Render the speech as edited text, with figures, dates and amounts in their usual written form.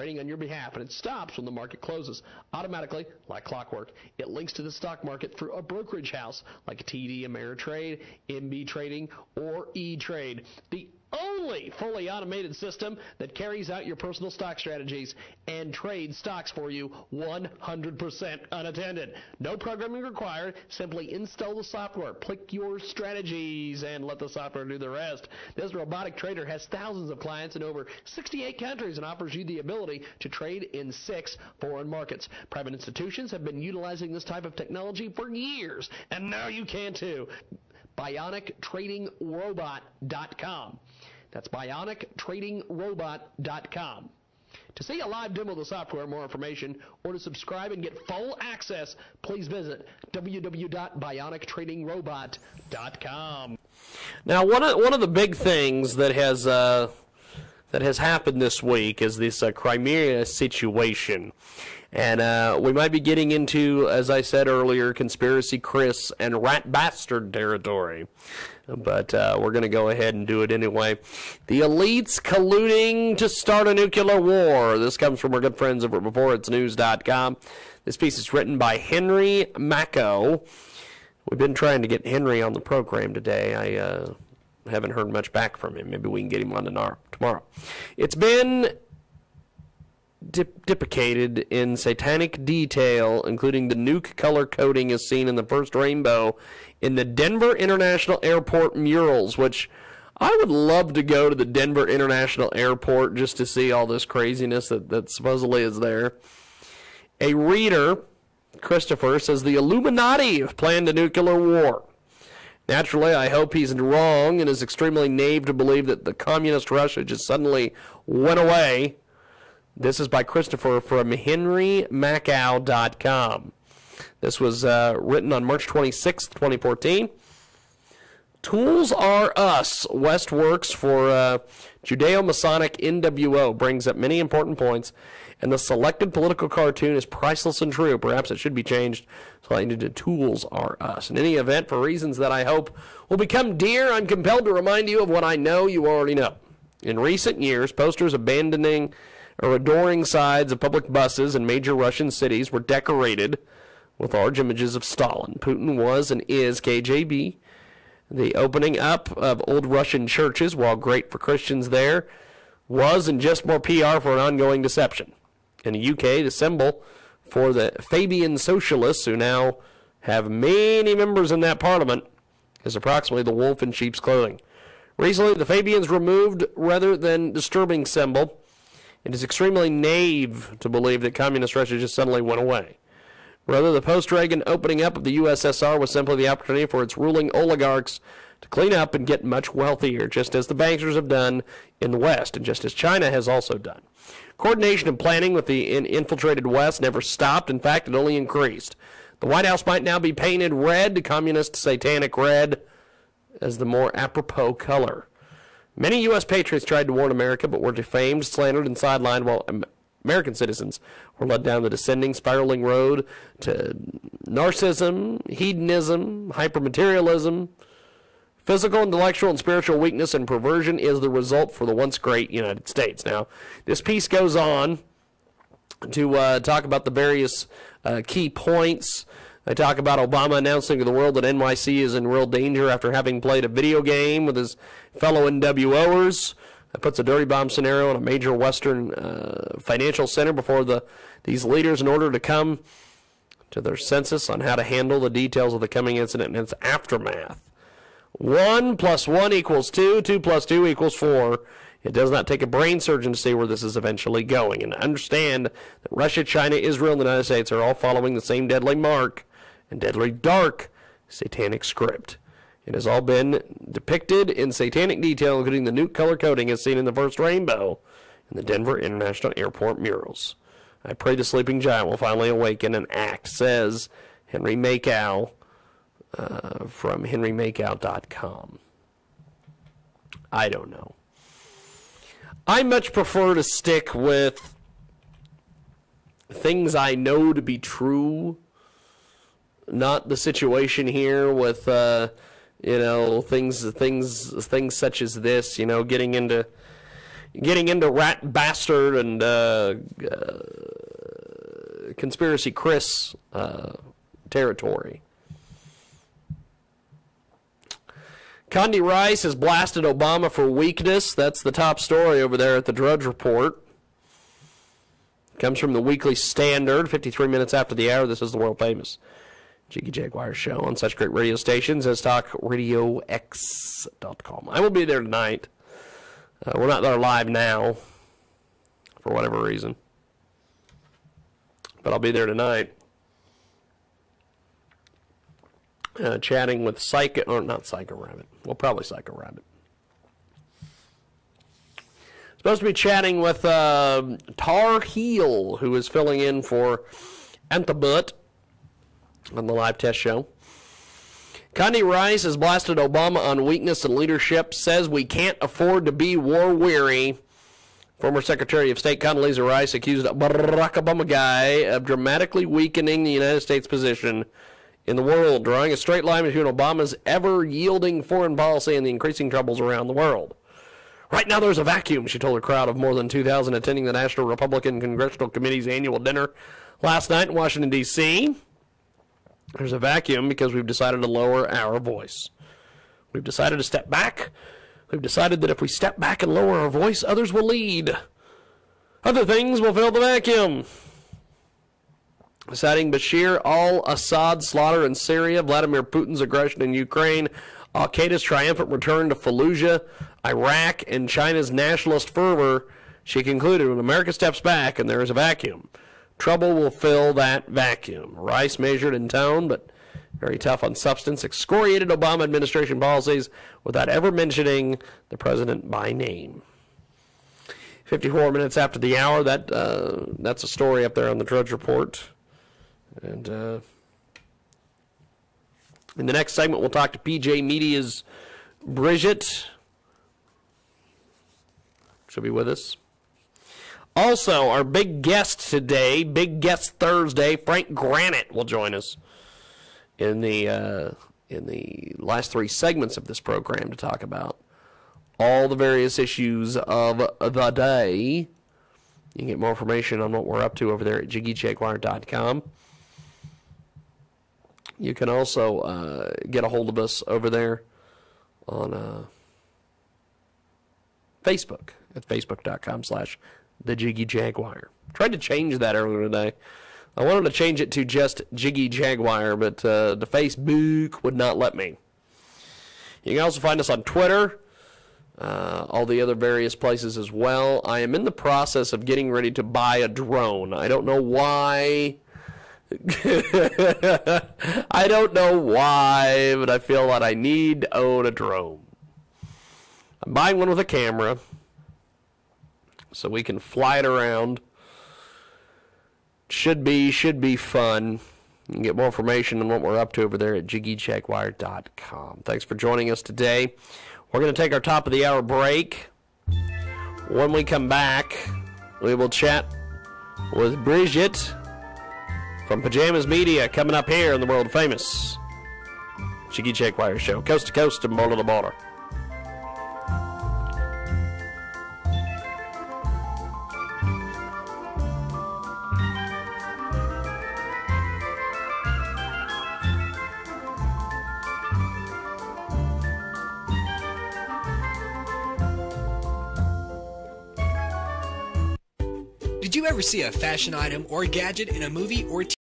trading on your behalf, and it stops when the market closes automatically, like clockwork. It links to the stock market through a brokerage house like TD Ameritrade, MB Trading, or E-Trade. The only fully automated system that carries out your personal stock strategies and trades stocks for you 100% unattended. No programming required. Simply install the software, click your strategies, and let the software do the rest. This robotic trader has thousands of clients in over 68 countries and offers you the ability to trade in 6 foreign markets. Private institutions have been utilizing this type of technology for years, and now you can too. BionicTradingRobot.com. That's BionicTradingRobot.com. To see a live demo of the software, more information, or to subscribe and get full access, please visit www.BionicTradingRobot.com. Now, one of the big things that has happened this week is this Crimea situation. And we might be getting into, as I said earlier, Conspiracy Chris and Rat Bastard territory. But we're going to go ahead and do it anyway. The elites colluding to start a nuclear war. This comes from our good friends over at BeforeIt'sNews.com. This piece is written by Henry Macko. We've been trying to get Henry on the program today. I haven't heard much back from him. Maybe we can get him on tomorrow. It's been depicted in satanic detail, including the nuke color coding as seen in the first rainbow in the Denver International Airport murals, which I would love to go to the Denver International Airport just to see all this craziness that supposedly is there. A reader, Christopher, says the Illuminati have planned a nuclear war. Naturally, I hope he's wrong and is extremely naive to believe that the communist Russia just suddenly went away. This is by Christopher from HenryMackow.com. This was written on March 26, 2014. Tools Are Us. West works for Judeo-Masonic NWO. Brings up many important points. And the selected political cartoon is priceless and true. Perhaps it should be changed slightly to Tools Are Us. In any event, for reasons that I hope will become dear, I'm compelled to remind you of what I know you already know. In recent years, posters abandoning or adoring sides of public buses in major Russian cities were decorated with large images of Stalin. Putin was and is KGB. The opening up of old Russian churches, while great for Christians there, was and just more PR for an ongoing deception. In the UK, the symbol for the Fabian socialists, who now have many members in that parliament, is approximately the wolf in sheep's clothing. Recently, the Fabians removed rather than disturbing symbol. It is extremely naive to believe that communist Russia just suddenly went away. Rather, the post-Reagan opening up of the USSR was simply the opportunity for its ruling oligarchs to clean up and get much wealthier, just as the bankers have done in the West, and just as China has also done. Coordination and planning with the infiltrated West never stopped. In fact, it only increased. The White House might now be painted red, communist satanic red, as the more apropos color. Many U.S. patriots tried to warn America, but were defamed, slandered, and sidelined, while American citizens were led down the descending, spiraling road to narcissism, hedonism, hypermaterialism. Physical, intellectual, and spiritual weakness and perversion is the result for the once great United States. Now, this piece goes on to talk about the various key points. I talk about Obama announcing to the world that NYC is in real danger after having played a video game with his fellow NWOers. That puts a dirty bomb scenario in a major Western financial center before these leaders in order to come to their senses on how to handle the details of the coming incident and its aftermath. 1 + 1 = 2. 2 + 2 = 4. It does not take a brain surgeon to see where this is eventually going, and understand that Russia, China, Israel, and the United States are all following the same deadly mark and deadly dark satanic script. It has all been depicted in satanic detail, including the nuke color coding as seen in the first rainbow in the Denver International Airport murals. I pray the sleeping giant will finally awaken and act, says Henry Mackow from HenryMackow.com. I don't know. I much prefer to stick with things I know to be true, not the situation here with things such as this, getting into getting into rat bastard and conspiracy Chris territory. Condi Rice has blasted Obama for weakness. That's the top story over there at the Drudge Report. Comes from the Weekly Standard, 53 minutes after the hour. This is the world-famous Jiggy Jaguar show on such great radio stations as TalkRadioX.com. I will be there tonight. We're not there live now, for whatever reason. But I'll be there tonight. Chatting with Psycho, or not Psycho Rabbit. Well, probably Psycho Rabbit. Supposed to be chatting with Tar Heel, who is filling in for Antabut on the live test show. Condi Rice has blasted Obama on weakness and leadership, says we can't afford to be war-weary. Former Secretary of State Condoleezza Rice accused Barack Obama guy of dramatically weakening the United States position in the world, drawing a straight line between Obama's ever-yielding foreign policy and the increasing troubles around the world. Right now there's a vacuum, she told a crowd of more than 2,000 attending the National Republican Congressional Committee's annual dinner last night in Washington, D.C. There's a vacuum because we've decided to lower our voice. We've decided to step back. We've decided that if we step back and lower our voice, others will lead. Other things will fill the vacuum. Citing Bashir al-Assad's slaughter in Syria, Vladimir Putin's aggression in Ukraine, al-Qaeda's triumphant return to Fallujah, Iraq, and China's nationalist fervor, she concluded, when America steps back and there is a vacuum, trouble will fill that vacuum. Rice, measured in tone, but very tough on substance, excoriated Obama administration policies without ever mentioning the president by name. 54 minutes after the hour, that's a story up there on the Drudge Report. And in the next segment, we'll talk to PJ Media's Bridget. She'll be with us. Also, our big guest today, Big Guest Thursday, Frank Granite will join us in the last three segments of this program to talk about all the various issues of the day. You can get more information on what we're up to over there at JiggyJaguar.com. You can also get a hold of us over there on Facebook at facebook.com/thejiggyjaguar. Tried to change that earlier today. I wanted to change it to just Jiggy Jaguar, but the Facebook would not let me. You can also find us on Twitter, all the other various places as well. I am in the process of getting ready to buy a drone. I don't know why. I don't know why, but I feel that I need to own a drone. I'm buying one with a camera so we can fly it around. Should be fun. You can get more information on what we're up to over there at JiggyJaguar.com. Thanks for joining us today. We're going to take our top of the hour break. When we come back, we will chat with Bridget from Pajamas Media, coming up here on the world famous Jiggy Jaguar show, coast to coast and border to border. Did you ever see a fashion item or gadget in a movie or